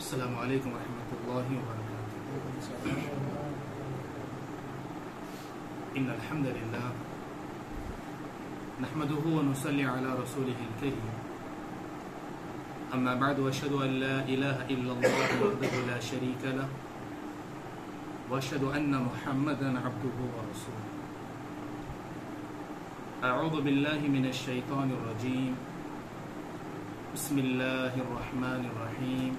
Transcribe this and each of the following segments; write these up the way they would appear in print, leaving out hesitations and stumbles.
السلام علیکم ورحمۃ اللہ وبرکاتہ۔ ان الحمد للہ نحمده ونصلي على رسوله الكريم، اما بعد واشهد ان لا اله الا الله وحده لا شريك له واشهد ان محمدا عبده ورسوله۔ اعوذ بالله من الشیطان الرجیم، بسم اللہ الرحمن الرحیم۔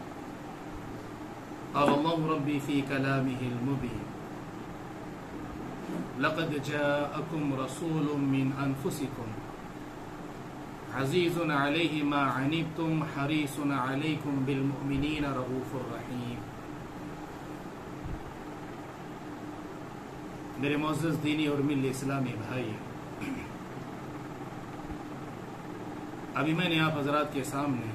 قال الله ربي في كلامه المبين، لقد جاءكم رسول من أنفسكم عزيز عليه ما عنتم حريص عليكم بالمؤمنين رؤوف رحيم۔ میرے معزز دینی اور ملی اسلامی بھائی، ابھی میں نے آپ حضرات کے سامنے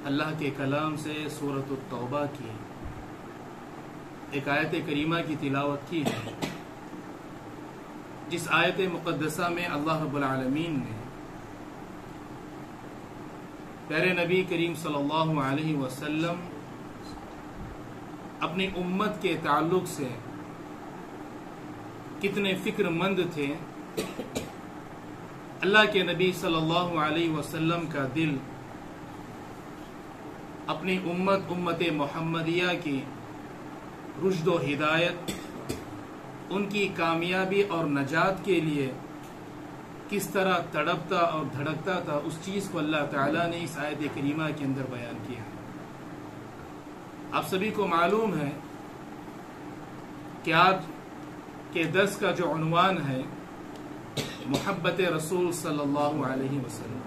اللہ کے کلام سے سورۃ التوبہ کی ایک آیت کریمہ کی تلاوت کی ہے، جس آیت مقدسہ میں اللہ رب العالمین نے پیارے نبی کریم صلی اللہ علیہ وسلم اپنی امت کے تعلق سے کتنے فکر مند تھے، اللہ کے نبی صلی اللہ علیہ وسلم کا دل اپنی امت محمدیہ کی رشد و ہدایت، ان کی کامیابی اور نجات کے لیے کس طرح تڑپتا اور دھڑکتا تھا، اس چیز کو اللہ تعالیٰ نے اس آیت کریمہ کے اندر بیان کیا۔ آپ سبھی کو معلوم ہے کہ آج کے درس کا جو عنوان ہے محبت رسول صلی اللہ علیہ وسلم۔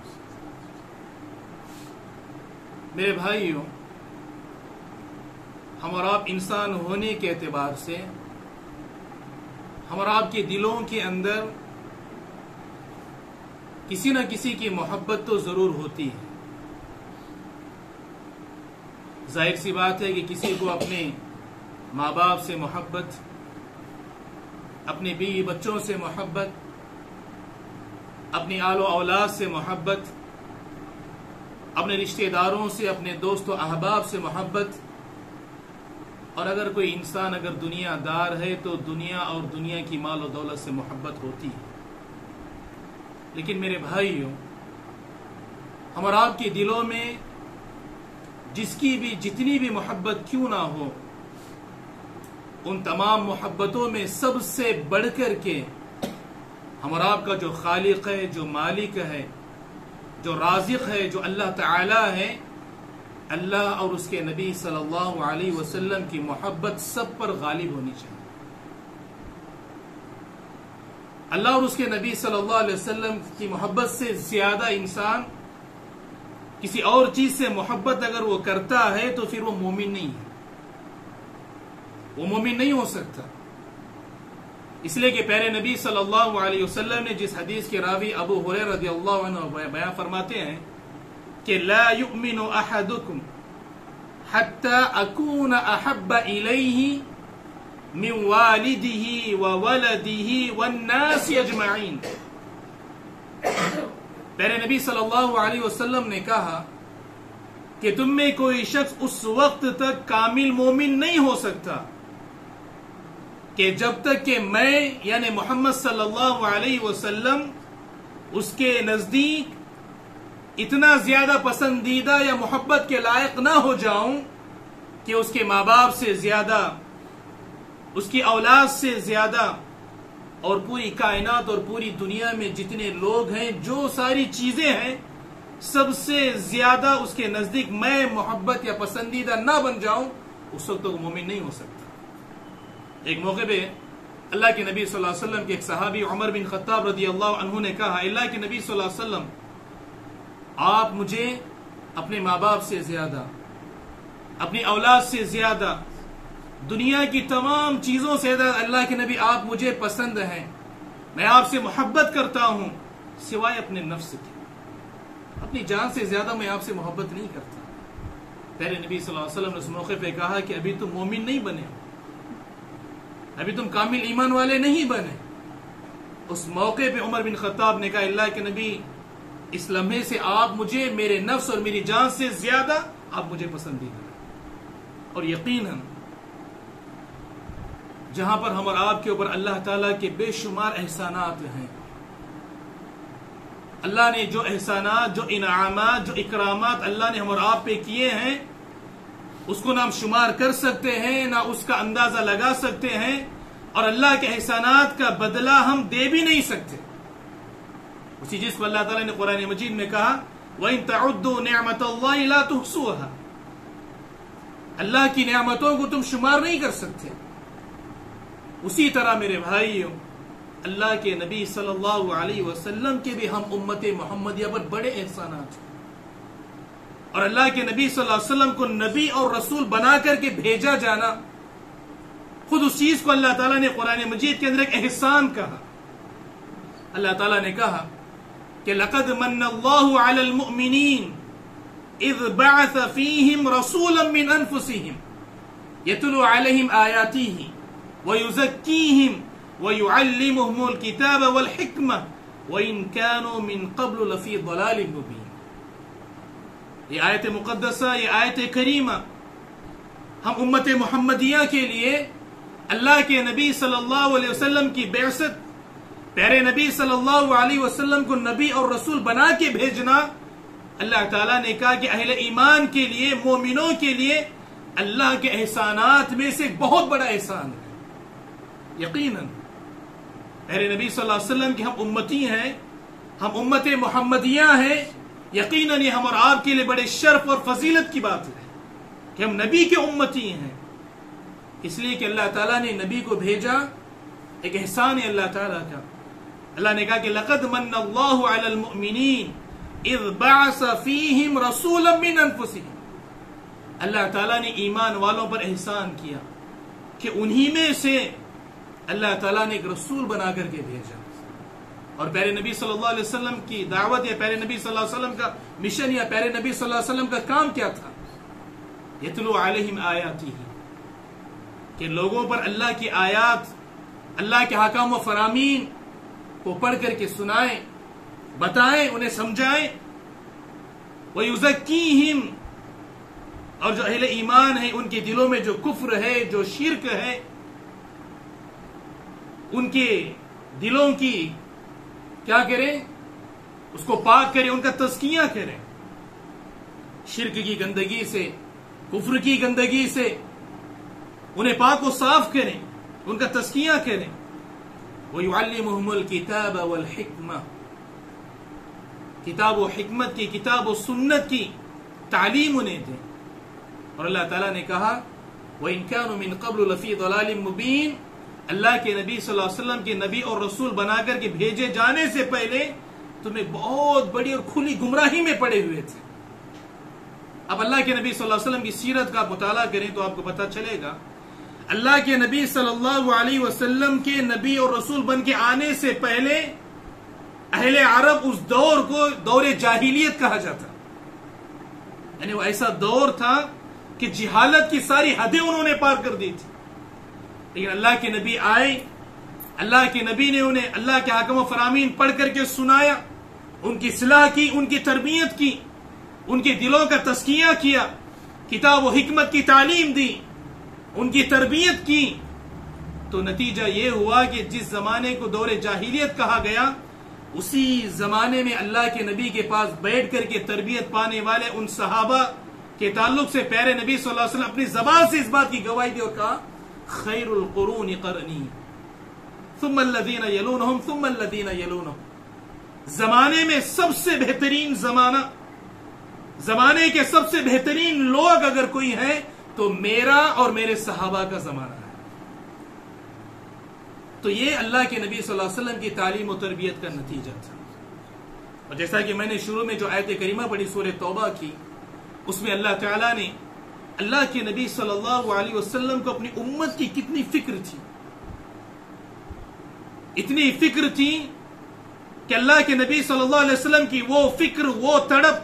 میرے بھائیوں، ہم اور آپ انسان ہونے کے اعتبار سے ہم اور آپ کے دلوں کے اندر کسی نہ کسی کی محبت تو ضرور ہوتی ہے۔ ظاہر سی بات ہے کہ کسی کو اپنے ماں باپ سے محبت، اپنے بیوی بچوں سے محبت، اپنی آل و اولاد سے محبت، اپنے رشتہ داروں سے، اپنے دوست و احباب سے محبت، اور اگر کوئی انسان اگر دنیا دار ہے تو دنیا اور دنیا کی مال و دولت سے محبت ہوتی ہے۔ لیکن میرے بھائیوں، ہم اور آپ کے دلوں میں جس کی بھی جتنی بھی محبت کیوں نہ ہو، ان تمام محبتوں میں سب سے بڑھ کر کے ہم اور آپ کا جو خالق ہے، جو مالک ہے، جو رازق ہے، جو اللہ تعالی ہے، اللہ اور اس کے نبی صلی اللہ علیہ وسلم کی محبت سب پر غالب ہونی چاہیے۔ اللہ اور اس کے نبی صلی اللہ علیہ وسلم کی محبت سے زیادہ انسان کسی اور چیز سے محبت اگر وہ کرتا ہے تو پھر وہ مومن نہیں ہے، وہ مومن نہیں ہو سکتا۔ اس لیے کہ پیارے نبی صلی اللہ علیہ وسلم نے جس حدیث کے راوی ابو ہریرہ رضی اللہ عنہ بیان فرماتے ہیں کہ لا یؤمن احدکم حتی اکون احب الیہ من والدہ وولدہ والناس اجمعین۔ پیارے نبی صلی اللہ علیہ وسلم نے کہا کہ تم میں کوئی شخص اس وقت تک کامل مومن نہیں ہو سکتا کہ جب تک کہ میں یعنی محمد صلی اللہ علیہ وسلم اس کے نزدیک اتنا زیادہ پسندیدہ یا محبت کے لائق نہ ہو جاؤں کہ اس کے ماں باپ سے زیادہ، اس کی اولاد سے زیادہ، اور پوری کائنات اور پوری دنیا میں جتنے لوگ ہیں، جو ساری چیزیں ہیں، سب سے زیادہ اس کے نزدیک میں محبت یا پسندیدہ نہ بن جاؤں، اس وقت تو مومن نہیں ہو سکتا۔ ایک موقع پہ اللہ کے نبی صلی اللہ علیہ وسلم کے ایک صحابی عمر بن خطاب رضی اللہ عنہ نے کہا، اللہ کے نبی صلی اللہ علیہ وسلم، آپ مجھے اپنے ماں باپ سے زیادہ، اپنی اولاد سے زیادہ، دنیا کی تمام چیزوں سے زیادہ اللہ کے نبی آپ مجھے پسند ہیں، میں آپ سے محبت کرتا ہوں سوائے اپنے نفس کے، اپنی جان سے زیادہ میں آپ سے محبت نہیں کرتا۔ پہلے نبی صلی اللہ علیہ وسلم نے اس موقع پہ کہا کہ ابھی تم مومن نہیں بنے، ابھی تم کامل ایمان والے نہیں بنے۔ اس موقع پہ عمر بن خطاب نے کہا، اللہ کے نبی، اس لمحے سے آپ مجھے میرے نفس اور میری جان سے زیادہ آپ مجھے پسندیدہ ہیں. اور یقیناً جہاں پر ہم اور آپ کے اوپر اللہ تعالیٰ کے بے شمار احسانات ہیں، اللہ نے جو احسانات، جو انعامات، جو اکرامات اللہ نے ہم اور آپ پہ کیے ہیں، اس کو نہ ہم شمار کر سکتے ہیں، نہ اس کا اندازہ لگا سکتے ہیں، اور اللہ کے احسانات کا بدلہ ہم دے بھی نہیں سکتے. اسی چیز کو اللہ تعالیٰ نے قرآن مجید میں کہا وَإِن تَعُدُّوا نِعْمَةَ اللَّهِ لَا تُحْصُوهَا. اللہ کی نعمتوں کو تم شمار نہیں کر سکتے. اسی طرح میرے بھائیوں، اللہ کے نبی صلی اللہ علیہ وسلم کے بھی ہم امت محمدیہ پر بڑے احسانات ہیں، اور اللہ کے نبی صلی اللہ علیہ وسلم کو نبی اور رسول بنا کر کے بھیجا جانا، خود اس چیز کو اللہ تعالیٰ نے قرآن مجید کے اندر ایک احسان کہا. اللہ تعالیٰ نے کہا کہ لَقَدْ مَنَّ اللَّهُ عَلَى الْمُؤْمِنِينَ إِذْ بَعَثَ فِيهِمْ رَسُولًا مِّنْ أَنفُسِهِمْ يَتْلُو عَلَيْهِمْ آيَاتِهِ وَيُزَكِّيهِمْ وَيُعَلِّمُهُمُ الْكِتَابَ وَالْحِكْمَةَ وَإِنْ كَانُوا مِنْ قَبْلُ لَفِي ضَلَالٍ مُبِينٍ. یہ آیت مقدسہ، یہ آیت کریمہ ہم امت محمدیہ کے لیے اللہ کے نبی صلی اللہ علیہ وسلم کی بعثت، پیارے نبی صلی اللہ علیہ وسلم کو نبی اور رسول بنا کے بھیجنا، اللہ تعالیٰ نے کہا کہ اہل ایمان کے لیے، مومنوں کے لیے اللہ کے احسانات میں سے ایک بہت بڑا احسان ہے. یقیناً پیارے نبی صلی اللہ علیہ وسلم کی ہم امتی ہیں، ہم امت محمدیہ ہیں. یقیناً یہ ہم اور آپ کے لیے بڑے شرف اور فضیلت کی بات ہے کہ ہم نبی کے امتی ہیں، اس لیے کہ اللہ تعالیٰ نے نبی کو بھیجا، ایک احسان ہے اللہ تعالیٰ کا. اللہ نے کہا کہ لَقَدْ مَنَّ اللَّهُ عَلَى الْمُؤْمِنِينَ إِذْ بَعَثَ فِيهِمْ رَسُولًا مِّنْ أَنفُسِهِمْ. اللہ تعالیٰ نے ایمان والوں پر احسان کیا کہ انہی میں سے اللہ تعالیٰ نے ایک رسول بنا کر کے بھیجا. اور پیارے نبی صلی اللہ علیہ وسلم کی دعوت، یا پیارے نبی صلی اللہ علیہ وسلم کا مشن، یا پیارے نبی صلی اللہ علیہ وسلم کا کام کیا تھا؟ یتلو علیہم آیاتہ، کہ لوگوں پر اللہ کی آیات، اللہ کے حکام و فرامین کو پڑھ کر کے سنائیں، بتائیں، انہیں سمجھائیں. وَيُزَكِّيهِمْ، اور جو اہل ایمان ہیں ان کے دلوں میں جو کفر ہے، جو شرک ہے، ان کے دلوں کی کیا کریں؟ اس کو پاک کریں، ان کا تزکیہ کریں، شرک کی گندگی سے، کفر کی گندگی سے انہیں پاک و صاف کریں، ان کا تزکیہ کریں. وَيُعَلِّمُهُمُ الْكِتَابَ وَالْحِكْمَةَ، کتاب و حکمت کی، کتاب و سنت کی تعلیم انہیں دیں. اور اللہ تعالیٰ نے کہا وَإِنْ كَانُوا مِنْ قَبْلُ لَفِي ضَلَالٍ مُبِينٍ. اللہ کے نبی صلی اللہ علیہ وسلم کے نبی اور رسول بنا کر کے بھیجے جانے سے پہلے تمہیں بہت بڑی اور کھلی گمراہی میں پڑے ہوئے تھے. اب اللہ کے نبی صلی اللہ علیہ وسلم کی سیرت کا مطالعہ کریں تو آپ کو پتہ چلے گا، اللہ کے نبی صلی اللہ علیہ وسلم کے نبی اور رسول بن کے آنے سے پہلے اہل عرب اس دور کو دور جاہلیت کہا جاتا، یعنی وہ ایسا دور تھا کہ جہالت کی ساری حدیں انہوں نے پار کر دی تھی. لیکن اللہ کے نبی آئے، اللہ کے نبی نے انہیں اللہ کے حکم و فرامین پڑھ کر کے سنایا، ان کی اصلاح کی، ان کی تربیت کی، ان کے دلوں کا تزکیہ کیا، کتاب و حکمت کی تعلیم دی، ان کی تربیت کی. تو نتیجہ یہ ہوا کہ جس زمانے کو دور جاہلیت کہا گیا، اسی زمانے میں اللہ کے نبی کے پاس بیٹھ کر کے تربیت پانے والے ان صحابہ کے تعلق سے پیارے نبی صلی اللہ علیہ وسلم اپنی زبان سے اس بات کی گواہی دی اور کہا خیر القرون قرنی ثم الذین یلونہم ثم الذین یلونہم. زمانے میں سب سے بہترین زمانہ، زمانے کے سب سے بہترین لوگ اگر کوئی ہیں تو میرا اور میرے صحابہ کا زمانہ ہے. تو یہ اللہ کے نبی صلی اللہ علیہ وسلم کی تعلیم و تربیت کا نتیجہ تھا. اور جیسا کہ میں نے شروع میں جو آیت کریمہ پڑھی سورہ توبہ کی، اس میں اللہ تعالیٰ نے اللہ کے نبی صلی اللہ علیہ وسلم کو اپنی امت کی کتنی فکر تھی، اتنی فکر تھی کہ اللہ کے نبی صلی اللہ علیہ وسلم کی وہ فکر، وہ تڑپ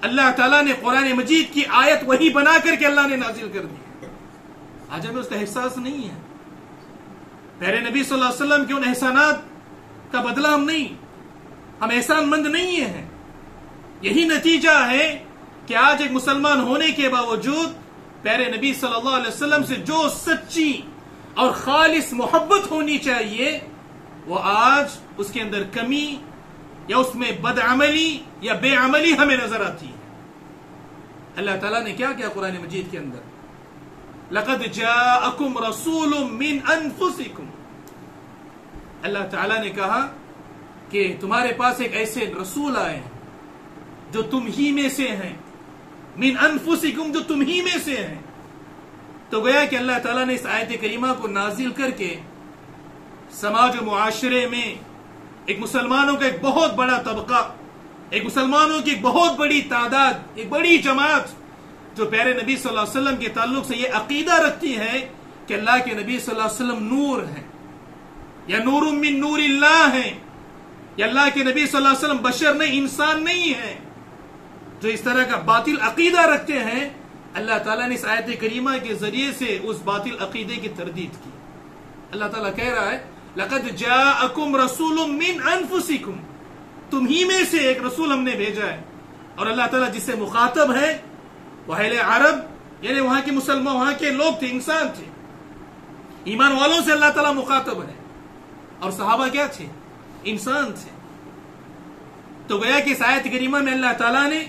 اللہ تعالیٰ نے قرآن مجید کی آیت وہی بنا کر کے اللہ نے نازل کر دی. آج ہمیں اس کا احساس نہیں ہے. پیارے نبی صلی اللہ علیہ وسلم کے ان احسانات کا بدلہ ہم احسان مند نہیں ہیں. یہی نتیجہ ہے کہ آج ایک مسلمان ہونے کے باوجود پیارے نبی صلی اللہ علیہ وسلم سے جو سچی اور خالص محبت ہونی چاہیے وہ آج اس کے اندر کمی یا اس میں بدعملی یا بے عملی ہمیں نظر آتی ہے. اللہ تعالیٰ نے کیا کیا قرآن مجید کے اندر؟ لَقَدْ جَاءَكُمْ رَسُولٌ مِّنْ أَنفُسِكُمْ. اللہ تعالیٰ نے کہا کہ تمہارے پاس ایک ایسے رسول آئے ہیں جو تم ہی میں سے ہیں. من انفسکم، جو تم ہی میں سے ہیں. تو گویا کہ اللہ تعالیٰ نے اس آیت کریمہ کو نازل کر کے سماج و معاشرے میں ایک مسلمانوں کا ایک بہت بڑا طبقہ، ایک مسلمانوں کی ایک بہت بڑی تعداد، ایک بڑی جماعت جو پیارے نبی صلی اللہ علیہ وسلم کے تعلق سے یہ عقیدہ رکھتی ہے کہ اللہ کے نبی صلی اللہ علیہ وسلم نور ہیں یا نور من نور اللہ ہیں، یا اللہ کے نبی صلی اللہ علیہ وسلم بشر نہیں، انسان نہیں ہے، جو اس طرح کا باطل عقیدہ رکھتے ہیں، اللہ تعالیٰ نے اس آیت کریمہ کے ذریعے سے اس باطل عقیدے کی تردید کی. اللہ تعالیٰ کہہ رہا ہے لَقَدْ جَاءَكُمْ رَسُولٌ مِّنْ أَنفُسِكُمْ، تم ہی میں سے ایک رسول ہم نے بھیجا ہے. اور اللہ تعالیٰ جس سے مخاطب ہے وہ اہل عرب، یعنی وہاں کے مسلمان، وہاں کے لوگ تھے، انسان تھے، ایمان والوں سے اللہ تعالیٰ مخاطب ہے. اور صحابہ کیا تھے؟ انسان تھے. تو گویا کہ اس آیت کریمہ میں اللہ تعالیٰ نے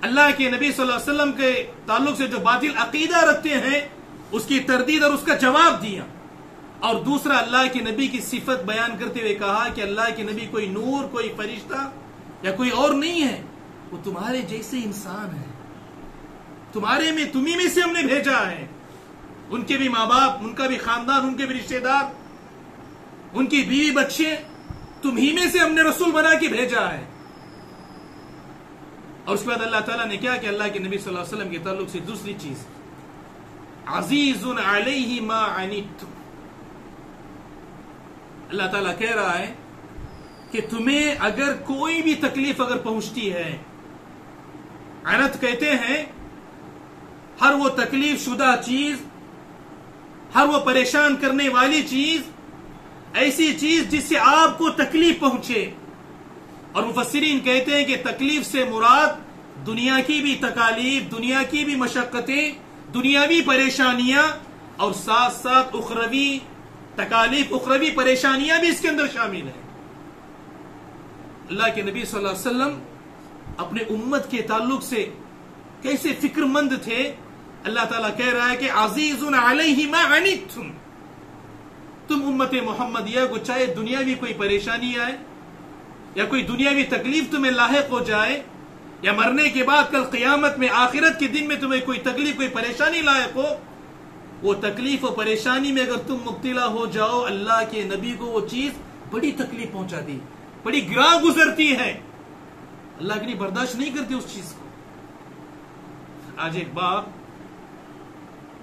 اللہ کے نبی صلی اللہ علیہ وسلم کے تعلق سے جو باطل عقیدہ رکھتے ہیں اس کی تردید اور اس کا جواب دیا. اور دوسرا اللہ کے نبی کی صفت بیان کرتے ہوئے کہا کہ اللہ کے نبی کوئی نور، کوئی فرشتہ یا کوئی اور نہیں ہے، وہ تمہارے جیسے انسان ہے، تمہارے میں، تمہیں میں سے ہم نے بھیجا ہے. ان کے بھی ماں باپ، ان کا بھی خاندان، ان کے بھی رشتہ دار، ان کی بیوی بچے، تمہیں میں سے ہم نے رسول بنا کے بھیجا ہے. اور اس کے بعد اللہ تعالیٰ نے کیا کہ اللہ کے نبی صلی اللہ علیہ وسلم کے تعلق سے دوسری چیز، عزیز علیہ ما عنتم. اللہ تعالیٰ کہہ رہا ہے کہ تمہیں اگر کوئی بھی تکلیف اگر پہنچتی ہے، عنت کہتے ہیں ہر وہ تکلیف شدہ چیز، ہر وہ پریشان کرنے والی چیز، ایسی چیز جس سے آپ کو تکلیف پہنچے. اور مفسرین کہتے ہیں کہ تکلیف سے مراد دنیا کی بھی تکالیف، دنیا کی بھی مشقتیں، دنیاوی پریشانیاں، اور ساتھ ساتھ اخروی تکالیف، اخروی پریشانیاں بھی اس کے اندر شامل ہیں. اللہ کے نبی صلی اللہ علیہ وسلم اپنے امت کے تعلق سے کیسے فکر مند تھے. اللہ تعالیٰ کہہ رہا ہے کہ عزیز علیہ ما عنتم، تم امت محمدیہ کو چاہے دنیاوی کوئی پریشانی آئے یا کوئی دنیاوی تکلیف تمہیں لاحق ہو جائے، یا مرنے کے بعد کل قیامت میں، آخرت کے دن میں تمہیں کوئی تکلیف، کوئی پریشانی لاحق ہو، وہ تکلیف و پریشانی میں اگر تم مبتلا ہو جاؤ، اللہ کے نبی کو وہ چیز بڑی تکلیف پہنچا دی، بڑی گراں گزرتی ہے، اللہ کے لیے برداشت نہیں کرتے اس چیز کو. آج ایک باپ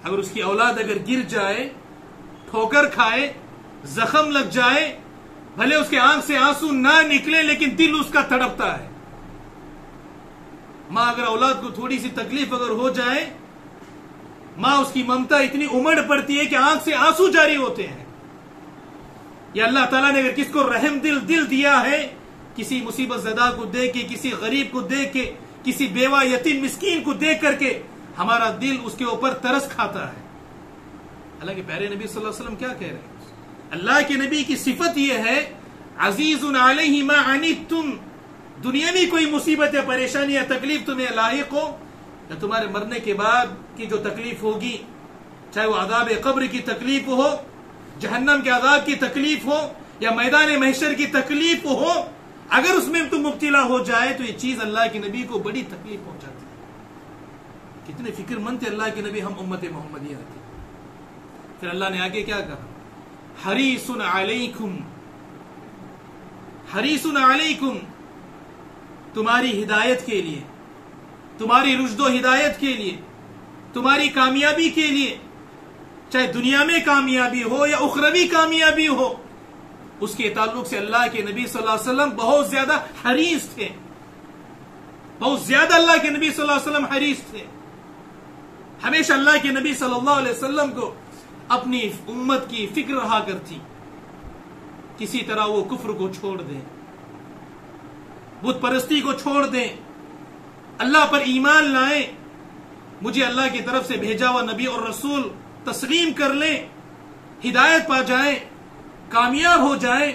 اگر اس کی اولاد اگر گر جائے، ٹھوکر کھائے، زخم لگ جائے، بھلے اس کے آنکھ سے آنسو نہ نکلے لیکن دل اس کا تڑپتا ہے. ماں اگر اولاد کو تھوڑی سی تکلیف اگر ہو جائے، ماں اس کی ممتا اتنی امڑ پڑتی ہے کہ آنکھ سے آنسو جاری ہوتے ہیں. یا اللہ تعالیٰ نے اگر کس کو رحم دل دیا ہے، کسی مصیبت زدہ کو دیکھ کے، کسی غریب کو دیکھ کے، کسی بیوہ یتیم مسکین کو دیکھ کر کے ہمارا دل اس کے اوپر ترس کھاتا ہے. اللہ کے پیارے نبی صلی اللہ علیہ وسلم کیا کہہ رہے ہیں؟ اللہ کے نبی کی صفت یہ ہے عزیز علیہ ما عنتم. دنیاوی کوئی مصیبت یا پریشانی یا تکلیف تمہیں لاحق ہو، یا تمہارے مرنے کے بعد کی جو تکلیف ہوگی، چاہے وہ عذاب قبر کی تکلیف ہو، جہنم کے عذاب کی تکلیف ہو، یا میدان محشر کی تکلیف ہو، اگر اس میں تم مبتلا ہو جائے تو یہ چیز اللہ کے نبی کو بڑی تکلیف پہنچاتی ہے. کتنے فکر مند تھے اللہ کے نبی، ہم امت محمدیہ تھے. پھر اللہ نے آگے کیا کہا؟ حریص علیکم، حریص علیکم، تمہاری ہدایت کے لیے، تمہاری رشد و ہدایت کے لیے، تمہاری کامیابی کے لیے، چاہے دنیا میں کامیابی ہو یا اخروی کامیابی ہو، اس کے تعلق سے اللہ کے نبی صلی اللہ علیہ وسلم بہت زیادہ حریص تھے. بہت زیادہ اللہ کے نبی صلی اللہ علیہ وسلم حریص تھے. ہمیشہ اللہ کے نبی صلی اللہ علیہ وسلم کو اپنی امت کی فکر رہا کرتی، کسی طرح وہ کفر کو چھوڑ دیں، بت پرستی کو چھوڑ دیں، اللہ پر ایمان لائیں، مجھے اللہ کی طرف سے بھیجا ہوا نبی اور رسول تسلیم کر لیں، ہدایت پا جائیں، کامیاب ہو جائیں.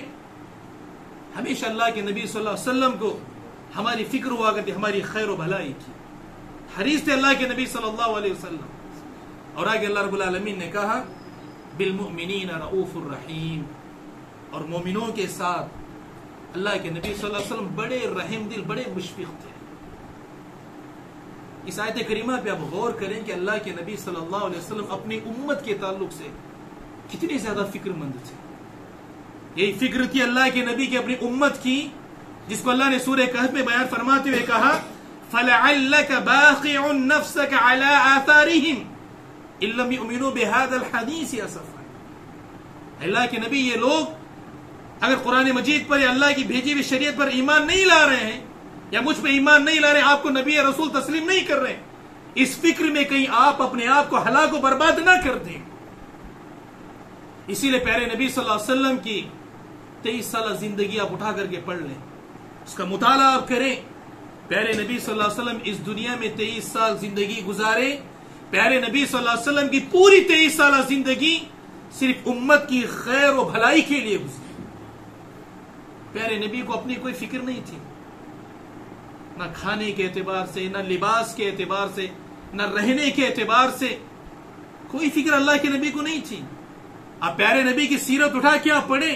ہمیشہ اللہ کے نبی صلی اللہ علیہ وسلم کو ہماری فکر ہوا کرتی ہماری خیر و بھلائی کی. حدیث تھے اللہ کے نبی صلی اللہ علیہ وسلم. اور آگے اللہ رب العالمین نے کہا بالمؤمنین رؤوف الرحیم، اور مومنوں کے ساتھ اللہ کے نبی صلی اللہ علیہ وسلم بڑے رحم دل، بڑے مشفق تھے. اس آیت کریمہ پہ آپ غور کریں کہ اللہ کے نبی صلی اللہ علیہ وسلم اپنی امت کے تعلق سے کتنی زیادہ فکر مند تھے. یہی فکر تھی اللہ کے نبی کی اپنی امت کی، جس کو اللہ نے سورہ کہف میں بیان فرماتے ہوئے کہا فَلَعَلَّكَ بَاخِعٌ نَفْسَكَ عَلَىٰ آثَارِهِمْ إِن لَّمْ يُؤْمِنُوا بِهَٰذَا الْحَدِيثِ أَسَفًا. اللہ کے نبی یہ لوگ اگر قرآن مجید پر یا اللہ کی بھیجی ہوئی شریعت پر ایمان نہیں لا رہے ہیں یا مجھ پہ ایمان نہیں لا رہے، آپ کو نبی یا رسول تسلیم نہیں کر رہے، اس فکر میں کہیں آپ اپنے آپ کو ہلاک و برباد نہ کر دیں. اسی لیے پیارے نبی صلی اللہ علیہ وسلم کی 23 سالہ زندگی آپ اٹھا کر کے پڑھ لیں، اس کا مطالعہ آپ کریں. پیارے نبی صلی اللہ علیہ وسلم اس دنیا میں 23 سال زندگی گزارے. پیارے نبی صلی اللہ علیہ وسلم کی پوری 23 سالہ زندگی صرف امت کی خیر و بھلائی کے لیے گزری. پیارے نبی کو اپنی کوئی فکر نہیں تھی، نہ کھانے کے اعتبار سے، نہ لباس کے اعتبار سے، نہ رہنے کے اعتبار سے کوئی فکر اللہ کے نبی کو نہیں تھی. آپ پیارے نبی کی سیرت اٹھا کے آپ پڑھیں،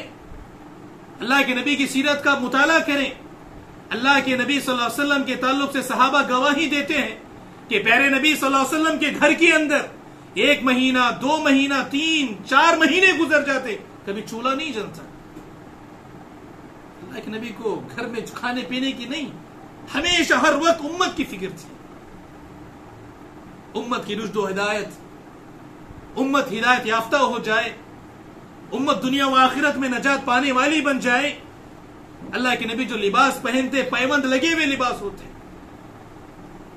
اللہ کے نبی کی سیرت کا مطالعہ کریں. اللہ کے نبی صلی اللہ علیہ وسلم کے تعلق سے صحابہ گواہی دیتے ہیں کہ پیارے نبی صلی اللہ علیہ وسلم کے گھر کے اندر 1 مہینہ 2 مہینہ 3 4 مہینے گزر جاتے، کبھی چولہا نہیں جلتا. اللہ کے نبی کو گھر میں کھانے پینے کی نہیں، ہمیشہ ہر وقت امت کی فکر تھی. امت کی رشد و ہدایت، امت ہدایت یافتہ ہو جائے، امت دنیا و آخرت میں نجات پانے والی بن جائے. اللہ کے نبی جو لباس پہنتے پیوند لگے ہوئے لباس ہوتے.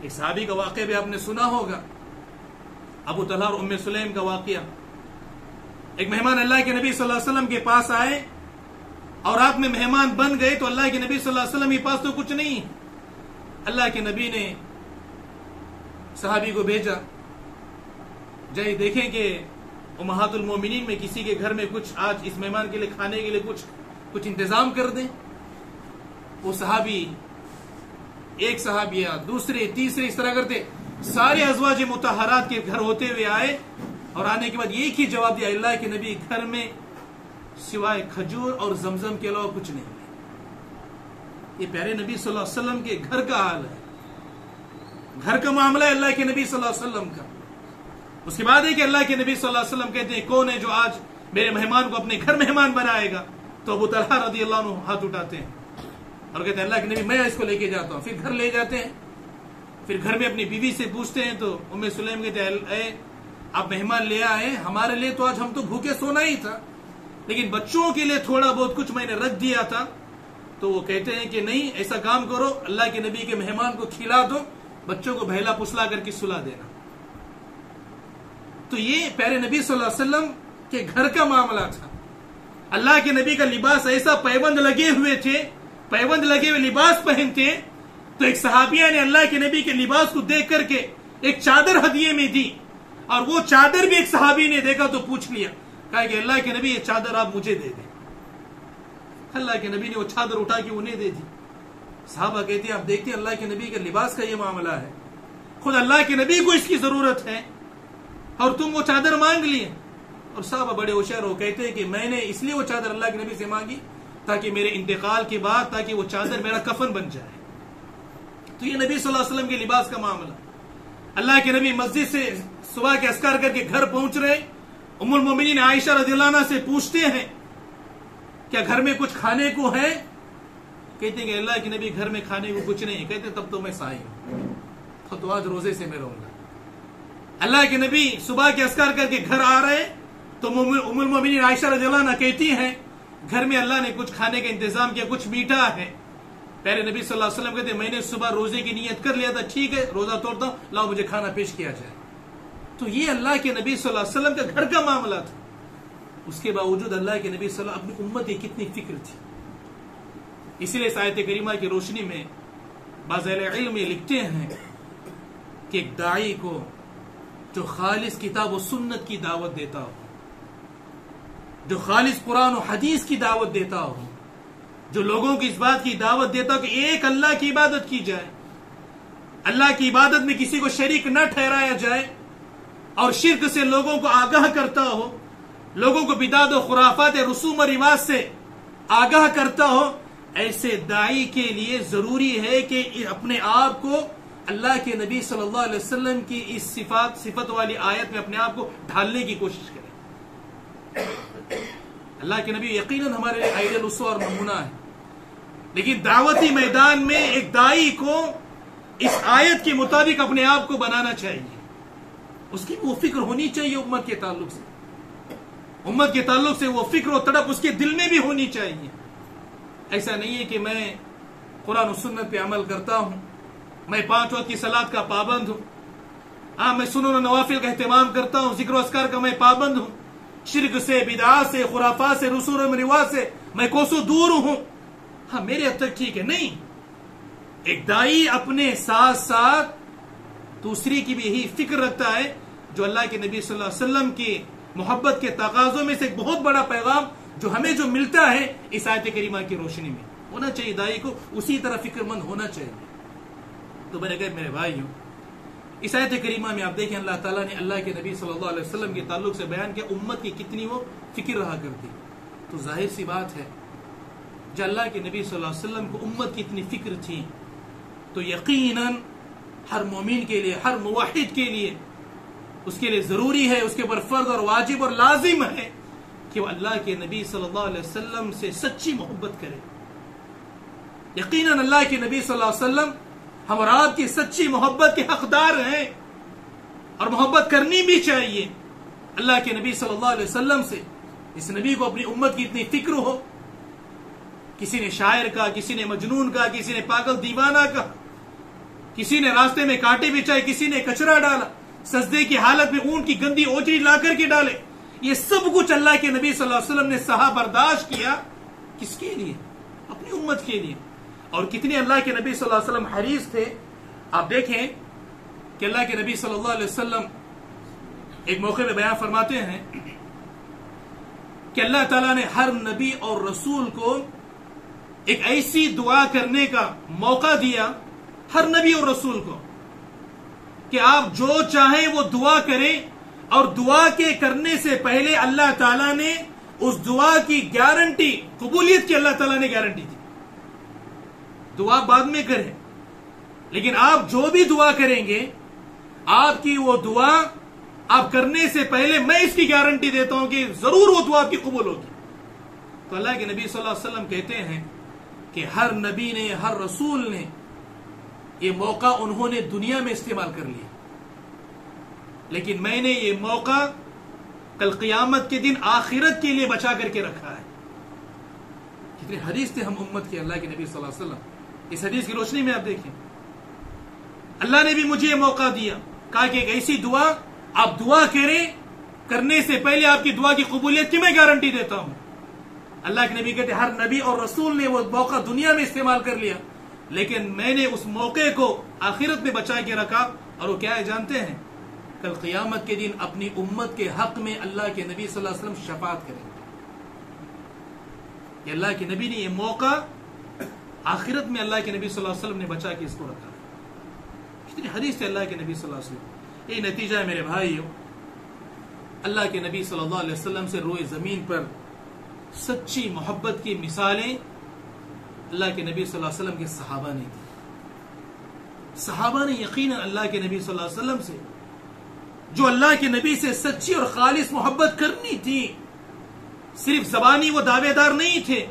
ایک صحابی کا واقعہ بھی آپ نے سنا ہوگا، ابو طلحہ اور ام سلیم کا واقعہ. ایک مہمان اللہ کے نبی صلی اللہ علیہ وسلم کے پاس آئے اور رات میں مہمان بن گئے تو اللہ کے نبی صلی اللہ علیہ وسلم کے پاس تو کچھ نہیں. اللہ کے نبی نے صحابی کو بھیجا، جائے دیکھیں کہ امہات المومنین میں کسی کے گھر میں کچھ آج اس مہمان کے لیے کھانے کے لیے کچھ انتظام کر دیں. وہ صحابی، ایک صحابیہ، دوسرے تیسرے اس طرح کرتے، سارے ازواج مطہرات کے گھر ہوتے ہوئے آئے اور آنے کے بعد ایک ہی جواب دیا، اللہ کے نبی گھر میں سوائے کھجور اور زمزم کے علاوہ کچھ نہیں. یہ پیارے نبی صلی اللہ علیہ وسلم کے گھر کا حال ہے، گھر کا معاملہ ہے اللہ کے نبی صلی اللہ علیہ وسلم کا. اس کے بعد ہے کہ اللہ کے نبی صلی اللہ علیہ وسلم کہتے ہیں کون ہے جو آج میرے مہمان کو اپنے گھر مہمان بنائے گا؟ تو ابو طلحہ رضی اللہ عنہ ہاتھ اٹھاتے ہیں اور کہتے ہیں اللہ کے نبی میں اس کو لے کے جاتا ہوں. پھر گھر لے جاتے ہیں، پھر گھر میں اپنی بیوی سے پوچھتے ہیں تو ام سلیم کہتے ہیں اے آپ مہمان لے آئے، ہمارے لیے تو آج ہم تو بھوکے سونا ہی تھا، لیکن بچوں کے لیے تھوڑا بہت کچھ میں نے رکھ دیا تھا. تو وہ کہتے ہیں کہ نہیں، ایسا کام کرو، اللہ کے نبی کے مہمان کو کھلا دو، بچوں کو بہلا پسلا کر کے سلا دینا. تو یہ پیارے نبی صلی اللہ علیہ وسلم کے گھر کا معاملہ تھا. اللہ کے نبی کا لباس ایسا پیوند لگے ہوئے تھے، پیوند لگے ہوئے لباس پہنتے. تو ایک صحابیہ نے اللہ کے نبی کے لباس کو دیکھ کر کے ایک چادر ہدیے میں دی، اور وہ چادر بھی ایک صحابی نے دیکھا تو پوچھ لیا، کہا کہ اللہ کے نبی یہ چادر آپ مجھے دے دیں. اللہ کے نبی نے وہ چادر اٹھا کے انہیں دے دی. صحابہ کہتے ہیں آپ دیکھتے ہیں اللہ کے نبی کے لباس کا یہ معاملہ ہے، خود اللہ کے نبی کو اس کی ضرورت ہے اور تم وہ چادر مانگ لیے. اور صحابہ بڑے ہوشیار ہو کہتے ہیں کہ میں نے اس لیے وہ چادر اللہ کے نبی سے مانگی تاکہ میرے انتقال کے بعد تاکہ وہ چادر میرا کفن بن جائے. تو یہ نبی صلی اللہ علیہ وسلم کے لباس کا معاملہ. اللہ کے نبی مسجد سے صبح کے اذکار کر کے گھر پہنچ رہے، ام المومنین عائشہ رضی اللہ عنہا سے پوچھتے ہیں کیا گھر میں کچھ کھانے کو ہے؟ کہتے ہیں کہ اللہ کے نبی گھر میں کھانے کو کچھ نہیں. کہتے تب تو میں صائم ہوں، تو آج روزے سے میں رہوں گا. اللہ کے نبی صبح کے اذکار کر کے گھر آ رہے تو ام المومنین عائشہ رضی اللہ عنہا کہتی ہیں گھر میں اللہ نے کچھ کھانے کا انتظام کیا، کچھ میٹھا ہے. پیارے نبی صلی اللہ علیہ وسلم کہتے ہیں میں نے صبح روزے کی نیت کر لیا تھا، ٹھیک ہے روزہ توڑتا ہوں، لاؤ مجھے کھانا پیش کیا جائے. تو یہ اللہ کے نبی صلی اللہ علیہ وسلم کا گھر کا معاملہ تھا. اس کے باوجود اللہ کے نبی صلی اللہ علیہ وسلم اپنی امت کی کتنی فکر تھی. اسی لیے اس آیت کریمہ کی روشنی میں بعض اہل علم یہ لکھتے ہیں کہ ایک داعی کو جو خالص کتاب و سنت کی دعوت دیتا ہو، جو خالص قرآن و حدیث کی دعوت دیتا ہو، جو لوگوں کی اس بات کی دعوت دیتا ہو کہ ایک اللہ کی عبادت کی جائے، اللہ کی عبادت میں کسی کو شریک نہ ٹھہرایا جائے، اور شرک سے لوگوں کو آگاہ کرتا ہو، لوگوں کو بدعت و خرافات رسوم و رواج سے آگاہ کرتا ہو، ایسے داعی کے لیے ضروری ہے کہ اپنے آپ کو اللہ کے نبی صلی اللہ علیہ وسلم کی اس صفت والی آیت میں اپنے آپ کو ڈھالنے کی کوشش کرے۔ اللہ کے نبی یقیناً ہمارے لیے آئیڈیل اسوہ اور نمونہ ہے، لیکن دعوتی میدان میں ایک داعی کو اس آیت کے مطابق اپنے آپ کو بنانا چاہیے، اس کی وہ فکر ہونی چاہیے امت کے تعلق سے، امت کے تعلق سے وہ فکر و تڑپ اس کے دل میں بھی ہونی چاہیے۔ ایسا نہیں ہے کہ میں قرآن و سنت پہ عمل کرتا ہوں، میں 5 وقت کی صلاۃ کا پابند ہوں، میں سنن و نوافل کا اہتمام کرتا ہوں، ذکر و اذکار کا میں پابند ہوں، شرک سے، بدعات سے، خرافات سے، رسوم و رواج سے میں کوسوں دور ہوں، میرے حد تک ٹھیک ہے۔ نہیں، ایک داعی اپنے ساتھ ساتھ دوسری کی بھی یہی فکر رکھتا ہے، جو اللہ کے نبی صلی اللہ علیہ وسلم کی محبت کے تقاضوں میں سے ایک بہت بڑا پیغام جو ہمیں جو ملتا ہے اس آیت کریمہ کی روشنی میں ہونا چاہیے، داعی کو اسی طرح فکر مند ہونا چاہیے۔ تو میرے بھائیوں، اس آیت کریمہ میں آپ دیکھیں اللہ تعالیٰ نے اللہ کے نبی صلی اللہ علیہ وسلم کے تعلق سے بیان کیا امت کی کتنی وہ فکر رہا کرتی، تو ظاہر سی بات ہے جب اللہ کے نبی صلی اللہ علیہ وسلم کو امت کی اتنی فکر تھی تو یقیناً ہر مومن کے لیے، ہر موحد کے لیے، اس کے لیے ضروری ہے، اس کے اوپر فرض اور واجب اور لازم ہے کہ وہ اللہ کے نبی صلی اللہ علیہ وسلم سے سچی محبت کرے۔ یقیناً اللہ کے نبی صلی اللہ علیہ وسلم ہم اور آپ کی سچی محبت کے حقدار ہیں، اور محبت کرنی بھی چاہیے اللہ کے نبی صلی اللہ علیہ وسلم سے۔ اس نبی کو اپنی امت کی اتنی فکر ہو، کسی نے شاعر کا، کسی نے مجنون کا، کسی نے پاگل دیوانہ کا، کسی نے راستے میں کانٹے بچھائے، کسی نے کچرا ڈالا، سجدے کی حالت میں اونٹ کی گندی اوجری لا کر کے ڈالے، یہ سب کچھ اللہ کے نبی صلی اللہ علیہ وسلم نے سہا برداشت کیا، کس کے لیے؟ اپنی امت کے لیے۔ اور کتنے اللہ کے نبی صلی اللہ علیہ وسلم حریص تھے، آپ دیکھیں کہ اللہ کے نبی صلی اللہ علیہ وسلم ایک موقع میں بیان فرماتے ہیں کہ اللہ تعالیٰ نے ہر نبی اور رسول کو ایک ایسی دعا کرنے کا موقع دیا، ہر نبی اور رسول کو، کہ آپ جو چاہیں وہ دعا کریں، اور دعا کے کرنے سے پہلے اللہ تعالیٰ نے اس دعا کی گارنٹی، قبولیت کی اللہ تعالیٰ نے گارنٹی دی۔ دعا بعد میں کریں، لیکن آپ جو بھی دعا کریں گے، آپ کی وہ دعا آپ کرنے سے پہلے میں اس کی گارنٹی دیتا ہوں کہ ضرور وہ دعا آپ کی قبول ہوگی۔ تو اللہ کے نبی صلی اللہ علیہ وسلم کہتے ہیں کہ ہر نبی نے، ہر رسول نے یہ موقع انہوں نے دنیا میں استعمال کر لیا، لیکن میں نے یہ موقع کل قیامت کے دن آخرت کے لیے بچا کر کے رکھا ہے۔ کتنے حدیث تھے ہم امت کے اللہ کے نبی صلی اللہ علیہ وسلم، اس حدیث کی روشنی میں آپ دیکھیں، اللہ نے بھی مجھے یہ موقع دیا، کہا کہ ایک ایسی دعا آپ دعا کریں، کرنے سے پہلے آپ کی دعا کی قبولیت کی میں گارنٹی دیتا ہوں۔ اللہ کے نبی کہتے ہیں ہر نبی اور رسول نے وہ موقع دنیا میں استعمال کر لیا، لیکن میں نے اس موقع کو آخرت میں بچا کے رکھا، اور وہ کیا ہے جانتے ہیں؟ کل قیامت کے دن اپنی امت کے حق میں اللہ کے نبی صلی اللہ علیہ وسلم شفاعت کریں گے۔ کہ اللہ کے نبی نے یہ موقع آخرت میں اللہ کے نبی صلی اللہ علیہ وسلم نے بچا کے اس کو رکھا۔ کتنی حدیث ہے اللہ کے نبی صلی اللہ علیہ وسلم۔ یہ نتیجہ ہے میرے بھائیو، اللہ کے نبی صلی اللہ علیہ وسلم سے روئے زمین پر سچی محبت کی مثالیں اللہ کے نبی صلی اللہ علیہ وسلم کے صحابہ نے دی۔ صحابہ نے یقیناً اللہ کے نبی صلی اللہ علیہ وسلم سے، جو اللہ کے نبی سے سچی اور خالص محبت کرنی تھی، صرف زبانی وہ دعوے دار نہیں تھے،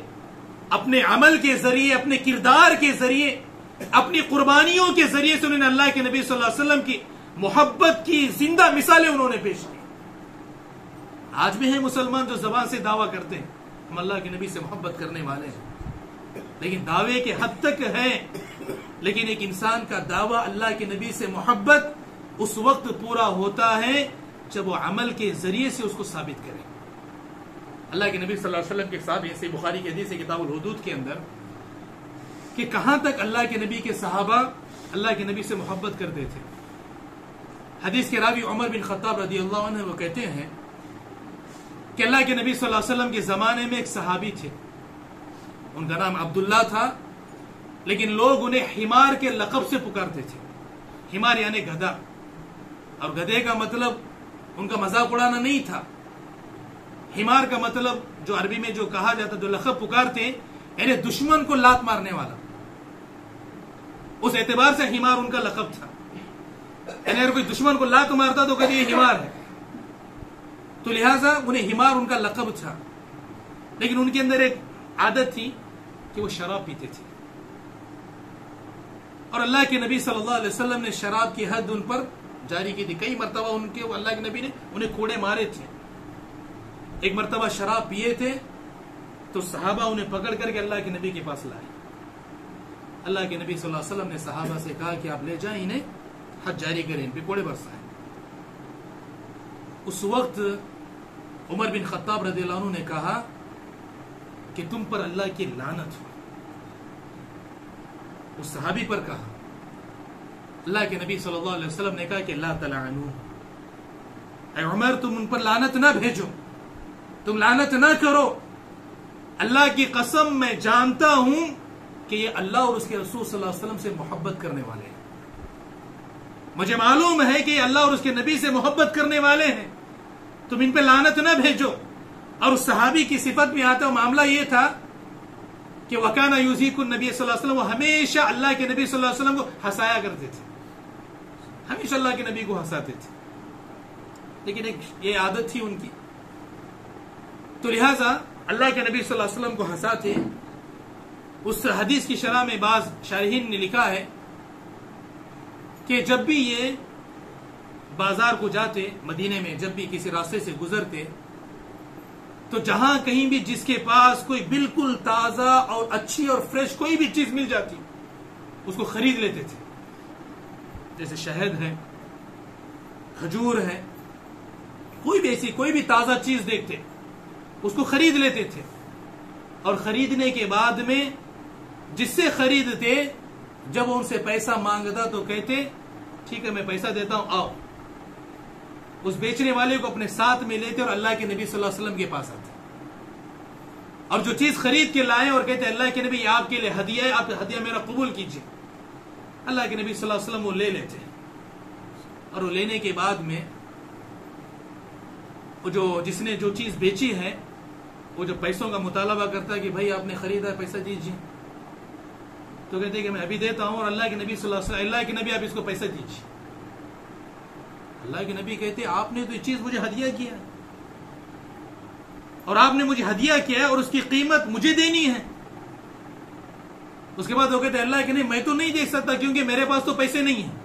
اپنے عمل کے ذریعے، اپنے کردار کے ذریعے، اپنی قربانیوں کے ذریعے سے انہوں نے اللہ کے نبی صلی اللہ علیہ وسلم کی محبت کی زندہ مثالیں انہوں نے پیش کی۔ آج بھی ہیں مسلمان جو زبان سے دعویٰ کرتے ہیں ہم اللہ کے نبی سے محبت کرنے والے ہیں، لیکن دعوے کے حد تک ہے، لیکن ایک انسان کا دعویٰ اللہ کے نبی سے محبت اس وقت پورا ہوتا ہے جب وہ عمل کے ذریعے سے اس کو ثابت کرے۔ اللہ کے نبی صلی اللہ علیہ وسلم کے صحابی، ایسے بخاری کی حدیث ہے کتاب الحدود کے اندر، کہ کہاں تک اللہ کے نبی کے صحابہ اللہ کے نبی سے محبت کرتے تھے. حدیث کے راوی عمر بن خطاب رضی اللہ عنہ وہ کہتے ہیں کہ اللہ کے نبی صلی اللہ علیہ وسلم کے زمانے میں ایک صحابی تھے، ان کا نام عبداللہ تھا، لیکن لوگ انہیں حمار کے لقب سے پکارتے تھے. حمار یعنی گدھا، اور گدھے کا مطلب ان کا مذاق اڑانا نہیں تھا. حمار کا مطلب جو عربی میں جو کہا جاتا، جو لقب پکارتے یعنی دشمن کو لات مارنے والا، اس اعتبار سے حمار ان کا لقب تھا. یعنی اگر کوئی دشمن کو لات مارتا تو کہتے یہ حمار ہے، تو لہٰذا انہیں حمار ان کا لقب تھا. لیکن ان کے اندر ایک عادت تھی کہ وہ شراب پیتے تھے، اور اللہ کے نبی صلی اللہ علیہ وسلم نے شراب کی حد ان پر جاری کی تھی. کئی مرتبہ ان کے اللہ کے نبی نے انہیں کوڑے مارے تھے. ایک مرتبہ شراب پیے تھے تو صحابہ انہیں پکڑ کر کے اللہ کے نبی کے پاس لائے. اللہ کے نبی صلی اللہ علیہ وسلم نے صحابہ سے کہا کہ آپ لے جائیں، انہیں حد جاری کریں، ان پہ کوڑے برسائیں. اس وقت عمر بن خطاب رضی اللہ عنہ نے کہا کہ تم پر اللہ کی لعنت ہو. اس صحابی پر کہا. اللہ کے نبی صلی اللہ علیہ وسلم نے کہا کہ لا تلعنو، اے عمر تم ان پر لعنت نہ بھیجو، تم لعنت نہ کرو. اللہ کی قسم میں جانتا ہوں کہ یہ اللہ اور اس کے رسول صلی اللہ علیہ وسلم سے محبت کرنے والے ہیں. مجھے معلوم ہے کہ یہ اللہ اور اس کے نبی سے محبت کرنے والے ہیں، تم ان پہ لعنت نہ بھیجو. اور اس صحابی کی صفت میں آتا معاملہ یہ تھا کہ وَكَانَ يُزِيكُ النَّبِيَ صلی اللہ علیہ وسلم، وہ ہمیشہ اللہ کے نبی صلی اللہ علیہ وسلم کو ہنسایا کرتے تھے، ہمیشہ اللہ کے نبی کو ہنساتے تھے. لیکن ایک یہ عادت تھی ان کی، تو لہٰذا اللہ کے نبی صلی اللہ علیہ وسلم کو ہنساتے. اس حدیث کی شرح میں بعض شارحین نے لکھا ہے کہ جب بھی یہ بازار کو جاتے، مدینے میں جب بھی کسی راستے سے گزرتے، تو جہاں کہیں بھی جس کے پاس کوئی بالکل تازہ اور اچھی اور فریش کوئی بھی چیز مل جاتی اس کو خرید لیتے تھے. جیسے شہد ہے، کھجور ہے، کوئی بھی ایسی کوئی بھی تازہ چیز دیکھتے اس کو خرید لیتے تھے. اور خریدنے کے بعد میں جس سے خریدتے، جب ان سے پیسہ مانگتا تو کہتے ٹھیک ہے میں پیسہ دیتا ہوں، آؤ. اس بیچنے والے کو اپنے ساتھ میں لیتے اور اللہ کے نبی صلی اللہ علیہ وسلم کے پاس آتے، اور جو چیز خرید کے لائے اور کہتے اللہ کے نبی یہ آپ کے لیے ہدیہ ہے، آپ ہدیہ میرا قبول کیجیے. اللہ کے نبی صلی اللہ علیہ وسلم وہ لے لیتے، اور وہ لینے کے بعد میں جس نے جو چیز بیچی ہے وہ جو پیسوں کا مطالبہ کرتا ہے کہ بھائی آپ نے خریدا ہے پیسہ دیجیے، تو کہتے ہیں کہ میں ابھی دیتا ہوں. اور اللہ کے نبی صلی اللہ علیہ وسلم، اللہ کے نبی آپ اس کو پیسہ دیجیے. اللہ کے نبی کہتے ہیں آپ نے تو یہ چیز مجھے ہدیہ کیا ہے، اور آپ نے مجھے ہدیہ کیا ہے اور اس کی قیمت مجھے دینی ہے. اس کے بعد وہ کہتے ہیں اللہ کے نہیں میں تو نہیں دے سکتا کیونکہ میرے پاس تو پیسے نہیں ہیں.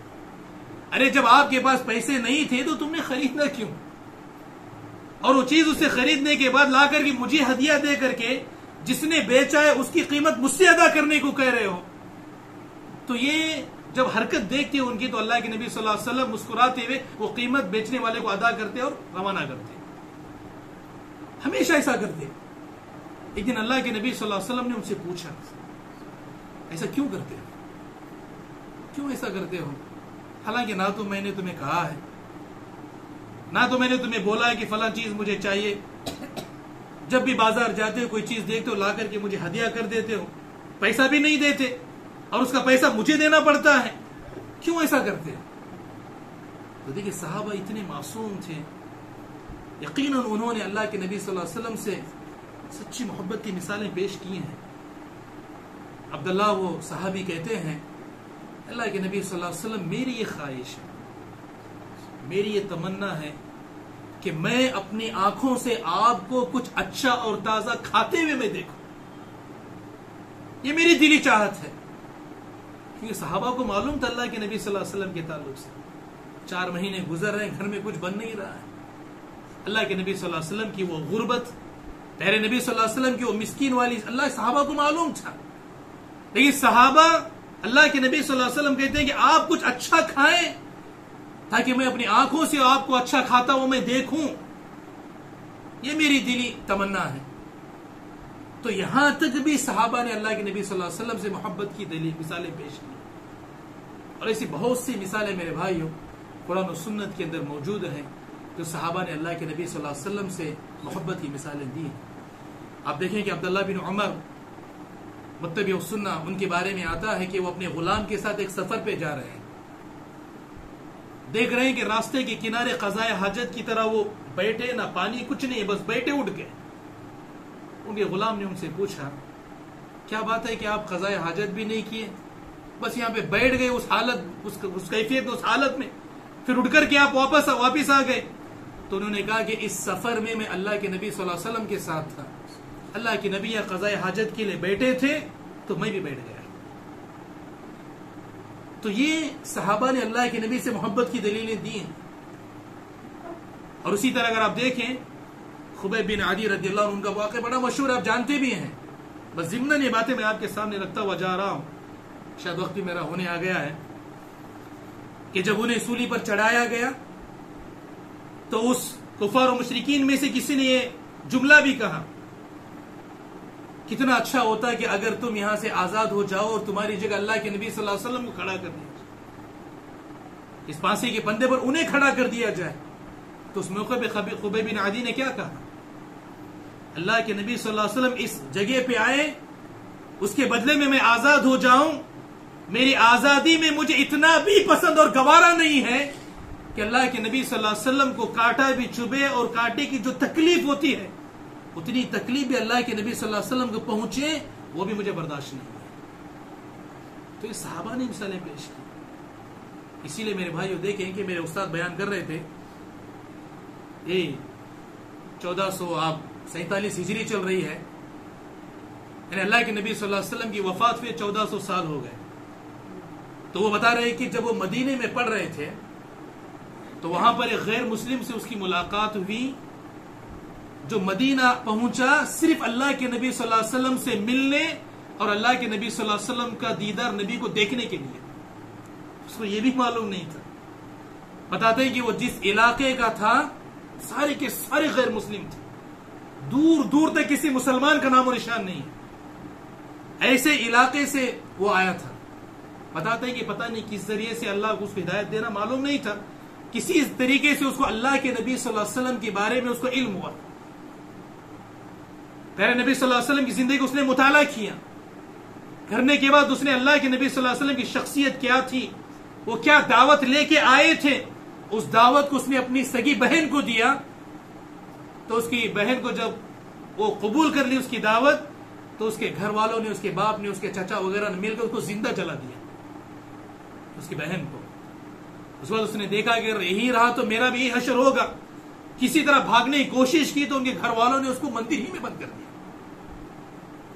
ارے جب آپ کے پاس پیسے نہیں تھے تو تم نے خریدنا کیوں؟ اور وہ چیز اسے خریدنے کے بعد لا کر کے مجھے ہدیہ دے کر کے جس نے بیچا ہے اس کی قیمت مجھ سے ادا کرنے کو کہہ رہے ہو. تو یہ جب حرکت دیکھتے ان کی تو اللہ کے نبی صلی اللہ علیہ وسلم مسکراتے ہوئے وہ قیمت بیچنے والے کو ادا کرتے اور روانہ کرتے. ہمیشہ ایسا کرتے. ایک دن اللہ کے نبی صلی اللہ علیہ وسلم نے ان سے پوچھا ایسا کیوں کرتے ہو، کیوں ایسا کرتے ہو؟ حالانکہ نہ تو میں نے تمہیں کہا ہے، نہ تو میں نے تمہیں بولا ہے کہ فلاں چیز مجھے چاہیے. جب بھی بازار جاتے ہو کوئی چیز دیکھتے ہو لا کر کے مجھے ہدیہ کر دیتے ہو، پیسہ بھی نہیں دیتے اور اس کا پیسہ مجھے دینا پڑتا ہے، کیوں ایسا کرتے ہو؟ تو دیکھیں صحابہ اتنے معصوم تھے، یقیناً انہوں نے اللہ کے نبی صلی اللہ علیہ وسلم سے سچی محبت کی مثالیں پیش کی ہیں. عبداللہ وہ صحابی کہتے ہیں اللہ کے نبی صلی اللہ علیہ وسلم میری یہ خواہش ہے، میری یہ تمنا ہے کہ میں اپنی آنکھوں سے آپ کو کچھ اچھا اور تازہ کھاتے ہوئے میں دیکھوں. یہ میری دلی چاہت ہے. کیونکہ صحابہ کو معلوم تھا اللہ کے نبی صلی اللہ علیہ وسلم کے تعلق سے 4 مہینے گزر رہے ہیں، گھر میں کچھ بن نہیں رہا ہے. اللہ کے نبی صلی اللہ علیہ وسلم کی وہ غربت، پیارے نبی صلی اللہ علیہ وسلم کی وہ مسکین والی اللہ صحابہ کو معلوم تھا. لیکن صحابہ اللہ کے نبی صلی اللہ علیہ وسلم کہتے ہیں کہ آپ کچھ اچھا کھائیں تاکہ میں اپنی آنکھوں سے آپ کو اچھا کھاتا ہوں میں دیکھوں. یہ میری دلی تمنا ہے. تو یہاں تک بھی صحابہ نے اللہ کے نبی صلی اللہ علیہ وسلم سے محبت کی دلیل مثالیں پیش کی، اور ایسی بہت سی مثالیں میرے بھائیوں قرآن و سنت کے اندر موجود ہیں جو صحابہ نے اللہ کے نبی صلی اللہ علیہ وسلم سے محبت کی مثالیں دی ہیں۔ آپ دیکھیں کہ عبداللہ بن عمر متبع السنہ، ان کے بارے میں آتا ہے کہ وہ اپنے غلام کے ساتھ ایک سفر پہ جا رہے ہیں، دیکھ رہے ہیں کہ راستے کے کنارے قضائے حاجت کی طرح وہ بیٹھے، نہ پانی کچھ نہیں، بس بیٹھے اٹھ گئے۔ ان کے غلام نے ان سے پوچھا کیا بات ہے کہ آپ قضائے حاجت بھی نہیں کیے، بس یہاں پہ بیٹھ گئے اس حالت، اس کیفیت، اس حالت میں، پھر اٹھ کر کے آپ واپس آ گئے؟ تو انہوں نے کہا کہ اس سفر میں اللہ کے نبی صلی اللہ علیہ وسلم کے ساتھ تھا، اللہ کے نبی یا قضائے حاجت کے لیے بیٹھے تھے تو میں بھی بیٹھ گیا۔ تو یہ صحابہ نے اللہ کے نبی سے محبت کی دلیلیں دی ہیں۔ اور اسی طرح اگر آپ دیکھیں خبیب بن عدی رضی اللہ عنہ، ان کا واقعہ بڑا مشہور، آپ جانتے بھی ہیں، بس ضمناً یہ باتیں میں آپ کے سامنے رکھتا ہوا جا رہا ہوں، شاید وقت بھی میرا ہونے آ گیا ہے، کہ جب انہیں سولی پر چڑھایا گیا تو اس کفار و مشرکین میں سے کسی نے یہ جملہ بھی کہا، کتنا اچھا ہوتا کہ اگر تم یہاں سے آزاد ہو جاؤ اور تمہاری جگہ اللہ کے نبی صلی اللہ علیہ وسلم کو کھڑا کر دیا جائے، اس پھانسی کے پندے پر انہیں کھڑا کر دیا جائے۔ تو اس موقع پہ خبیب بن عدی نے کیا کہا؟ اللہ کے نبی صلی اللہ علیہ وسلم اس جگہ پہ آئے، اس کے بدلے میں آزاد ہو جاؤں، میری آزادی میں مجھے اتنا بھی پسند اور گوارا نہیں ہے کہ اللہ کے نبی صلی اللہ علیہ وسلم کو کانٹا بھی چبھے، اور کانٹے کی جو تکلیف ہوتی ہے اتنی تکلیف بھی اللہ کے نبی صلی اللہ علیہ وسلم کو پہنچے، وہ بھی مجھے برداشت نہیں ہے۔ تو یہ صحابہ نے مثالیں پیش کی۔ اسی لیے میرے بھائیو دیکھیں کہ میرے استاد بیان کر رہے تھے، یہ 1447 ہجری چل رہی ہے، یعنی اللہ کے نبی صلی اللہ علیہ وسلم کی وفات پہ 1400 سال ہو گئے۔ تو وہ بتا رہے کہ جب وہ مدینے میں پڑھ رہے تھے تو وہاں پر ایک غیر مسلم سے اس کی ملاقات ہوئی، جو مدینہ پہنچا صرف اللہ کے نبی صلی اللہ علیہ وسلم سے ملنے اور اللہ کے نبی صلی اللہ علیہ وسلم کا دیدار نبی کو دیکھنے کے لیے۔ اس کو یہ بھی معلوم نہیں تھا، بتاتے ہیں کہ وہ جس علاقے کا تھا سارے کے سارے غیر مسلم تھے، دور دور تک کسی مسلمان کا نام و نشان نہیں ہے، ایسے علاقے سے وہ آیا تھا۔ بتاتے ہیں کہ پتہ نہیں کس ذریعے سے اللہ کو اس کو ہدایت دینا معلوم نہیں تھا، کسی طریقے سے اس کو اللہ کے نبی صلی اللہ علیہ وسلم کے بارے میں اس کو علم ہوا، پیارے نبی صلی اللہ علیہ وسلم کی زندگی کو اس نے مطالعہ کیا، کرنے کے بعد اس نے اللہ کے نبی صلی اللہ علیہ وسلم کی شخصیت کیا تھی، وہ کیا دعوت لے کے آئے تھے، اس دعوت کو اس نے اپنی سگی بہن کو دیا، تو اس کی بہن کو جب وہ قبول کر لی اس کی دعوت، تو اس کے گھر والوں نے، اس کے باپ نے، اس کے چچا وغیرہ نے مل کر اس کو زندہ جلا دیا، اس کی بہن کو۔ اس وقت اس نے دیکھا کہ اگر یہی رہا تو میرا بھی یہی حشر ہوگا، کسی طرح بھاگنے کی کوشش کی تو ان کے گھر والوں نے اس کو مندر ہی میں بند کر دیا،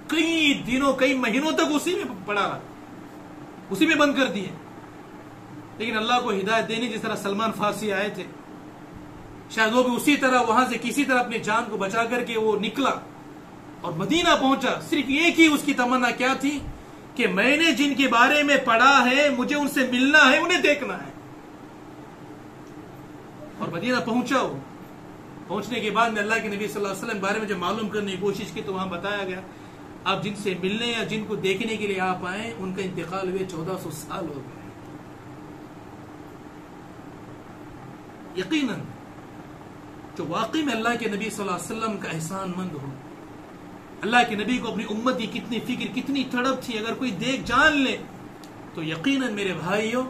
کئی دنوں کئی مہینوں تک اسی میں پڑا رہا، اسی میں بند کر دیے۔ لیکن اللہ کو ہدایت دینے، جس طرح سلمان فارسی آئے تھے، شاید وہ بھی اسی طرح وہاں سے کسی طرح اپنی جان کو بچا کر کے وہ نکلا اور مدینہ پہنچا۔ صرف ایک ہی اس کی تمنا کیا تھی کہ میں نے جن کے بارے میں پڑھا ہے مجھے ان سے ملنا ہے، انہیں دیکھنا ہے، اور مدینہ پہنچا۔ وہ پہنچنے کے بعد میں اللہ کے نبی صلی اللہ علیہ وسلم کے بارے میں جب معلوم کرنے کی کوشش کی تو وہاں بتایا گیا آپ جن سے ملنے یا جن کو دیکھنے کے لیے آپ آئے ان کا انتقال ہوئے 1400 سال ہو گئے۔ یقیناً جو واقعی میں اللہ کے نبی صلی اللہ علیہ وسلم کا احسان مند ہو، اللہ کے نبی کو اپنی امت کی کتنی فکر، کتنی تڑپ تھی، اگر کوئی دیکھ جان لے تو یقیناً میرے بھائیوں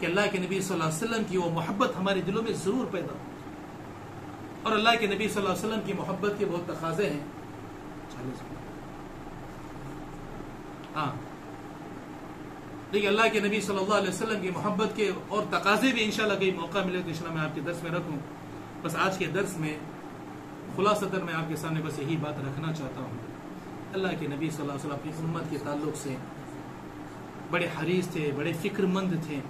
کہ اللہ کے نبی صلی اللہ علیہ وسلم کی وہ محبت ہمارے دلوں میں ضرور پیدا ہو۔ اور اللہ کے نبی صلی اللہ علیہ وسلم کی محبت کے بہت تقاضے ہیں۔ ہاں دیکھیے، اللہ کے نبی صلی اللہ علیہ وسلم کی محبت کے اور تقاضے بھی انشاءاللہ کئی موقع ملے تو انشاءاللہ میں آپ کے درس میں رکھوں۔ بس آج کے درس میں خلاصتاً میں آپ کے سامنے بس یہی بات رکھنا چاہتا ہوں، اللہ کے نبی صلی اللہ علیہ وسلم اپنی امت کے تعلق سے بڑے حریص تھے، بڑے فکر مند تھے،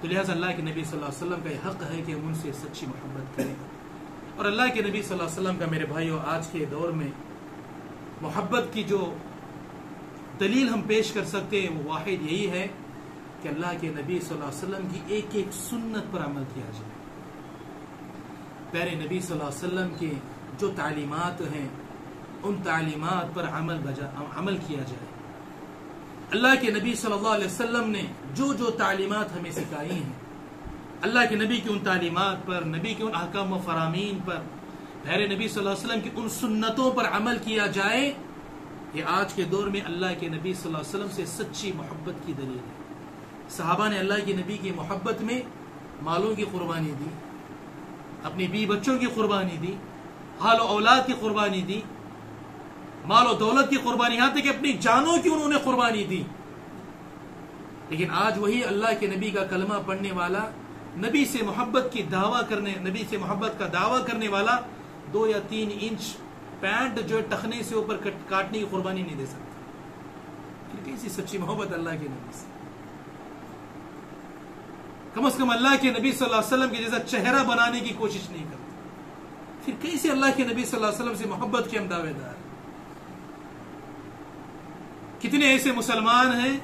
تو لہٰذا اللہ کے نبی صلی اللہ علیہ وسلم کا یہ حق ہے کہ ہم ان سے سچی محبت کریں۔ اور اللہ کے نبی صلی اللہ علیہ وسلم کا میرے بھائیوں آج کے دور میں محبت کی جو دلیل ہم پیش کر سکتے ہیں وہ واحد یہی ہے کہ اللہ کے نبی صلی اللہ علیہ وسلم کی ایک ایک سنت پر عمل کیا جائے۔ پیارے نبی صلی اللہ علیہ وسلم کی جو تعلیمات ہیں ان تعلیمات پر عمل کیا جائے۔ اللہ کے نبی صلی اللہ علیہ وسلم نے جو جو تعلیمات ہمیں سکھائی ہیں، اللہ کے نبی کی ان تعلیمات پر، نبی کے ان احکام و فرامین پر، پیارے نبی صلی اللہ علیہ وسلم کی ان سنتوں پر عمل کیا جائے، یہ آج کے دور میں اللہ کے نبی صلی اللہ علیہ وسلم سے سچی محبت کی دلیل ہے۔ صحابہ نے اللہ کے نبی کی محبت میں مالوں کی قربانی دی، اپنی بیوی بچوں کی قربانی دی، حال و اولاد کی قربانی دی، مال و دولت کی قربانی، یہاں تک کہ اپنی جانوں کی انہوں نے قربانی دی۔ لیکن آج وہی اللہ کے نبی کا کلمہ پڑھنے والا، نبی سے محبت کا دعویٰ کرنے والا 2 یا 3 انچ پینٹ جو ٹخنے سے اوپر کاٹنے کی قربانی نہیں دے سکتا۔ پھر کیسی سچی محبت اللہ کے نبی سے؟ کم از کم اللہ کے نبی صلی اللہ علیہ وسلم کے جیسا چہرہ بنانے کی کوشش نہیں کرتے، پھر کیسے اللہ کے نبی صلی اللہ علیہ وسلم سے محبت کے ہم دعوے دار ہیں؟ کتنے ایسے مسلمان ہیں،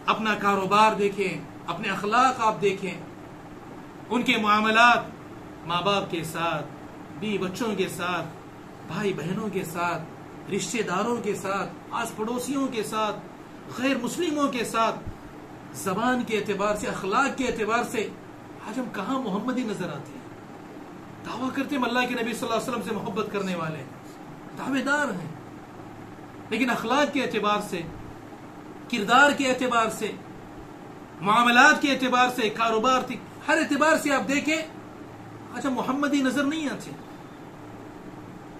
اپنا کاروبار دیکھیں، اپنے اخلاق آپ دیکھیں، ان کے معاملات ماں باپ کے ساتھ، بیوی بچوں کے ساتھ، بھائی بہنوں کے ساتھ، رشتہ داروں کے ساتھ، آس پڑوسیوں کے ساتھ، غیر مسلموں کے ساتھ، زبان کے اعتبار سے، اخلاق کے اعتبار سے آج ہم کہاں محمدی نظر آتے ہیں؟ دعویٰ کرتے ہیں اللہ کے نبی صلی اللہ علیہ وسلم سے محبت کرنے والے، دعوے دار ہیں، لیکن اخلاق کے اعتبار سے، کردار کے اعتبار سے، معاملات کے اعتبار سے، کاروبار کے ہر اعتبار سے آپ دیکھیں آج ہم محمدی نظر نہیں آتے۔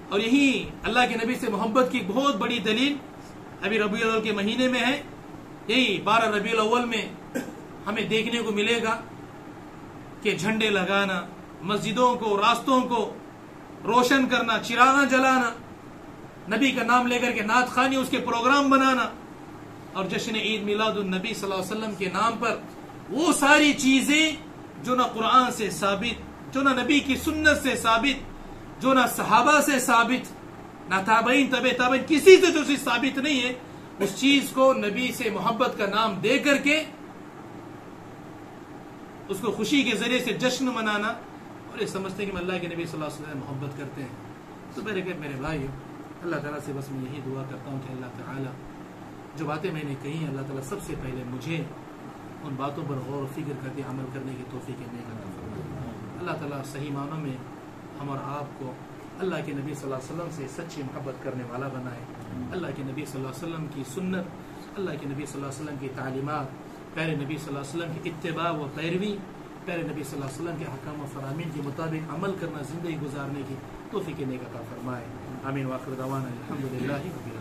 اور یہی اللہ کے نبی سے محبت کی بہت بڑی دلیل ابھی ربیع الاول کے مہینے میں ہے۔ یہی 12 ربیع الاول میں ہمیں دیکھنے کو ملے گا کہ جھنڈے لگانا، مسجدوں کو، راستوں کو روشن کرنا، چراغاں جلانا، نبی کا نام لے کر کے نعت خوانی، اس کے پروگرام بنانا، اور جشن عید میلاد النبی صلی اللہ علیہ وسلم کے نام پر وہ ساری چیزیں جو نہ قرآن سے ثابت، جو نہ نبی کی سنت سے ثابت، جو نہ صحابہ سے ثابت، نہ تابعین تبع تابعین، کسی سے جو چیز ثابت نہیں ہے، اس چیز کو نبی سے محبت کا نام دے کر کے اس کو خوشی کے ذریعے سے جشن منانا، اور یہ سمجھتے ہیں کہ اللہ کے نبی صلی اللہ علیہ وسلم محبت کرتے ہیں۔ تو میرے بھائیو، اللہ تعالیٰ سے بس میں یہی دعا کرتا ہوں کہ اللہ تعالیٰ جو باتیں میں نے کہی ہیں، اللہ تعالیٰ سب سے پہلے مجھے ان باتوں پر غور و فکر کر کے عمل کرنے کی توفیق عطا فرمائے۔ اللہ تعالیٰ صحیح معنوں میں ہم اور آپ کو اللہ کے نبی صلی اللہ علیہ وسلم سے سچی محبت کرنے والا بنائے۔ اللہ کے نبی صلی اللہ علیہ وسلم کی سنت، اللہ کے نبی صلی اللہ علیہ وسلم کی تعلیمات، پیارے نبی صلی اللہ علیہ وسلم کی اتباع و پیروی، پیارے نبی صلی اللہ علیہ وسلم کے احکام و فرامین کے مطابق عمل کرنا، زندگی گزارنے کی توفیق عطا فرمائے۔ آمین۔ وآخر دعوانا الحمدللہ رب العالمین۔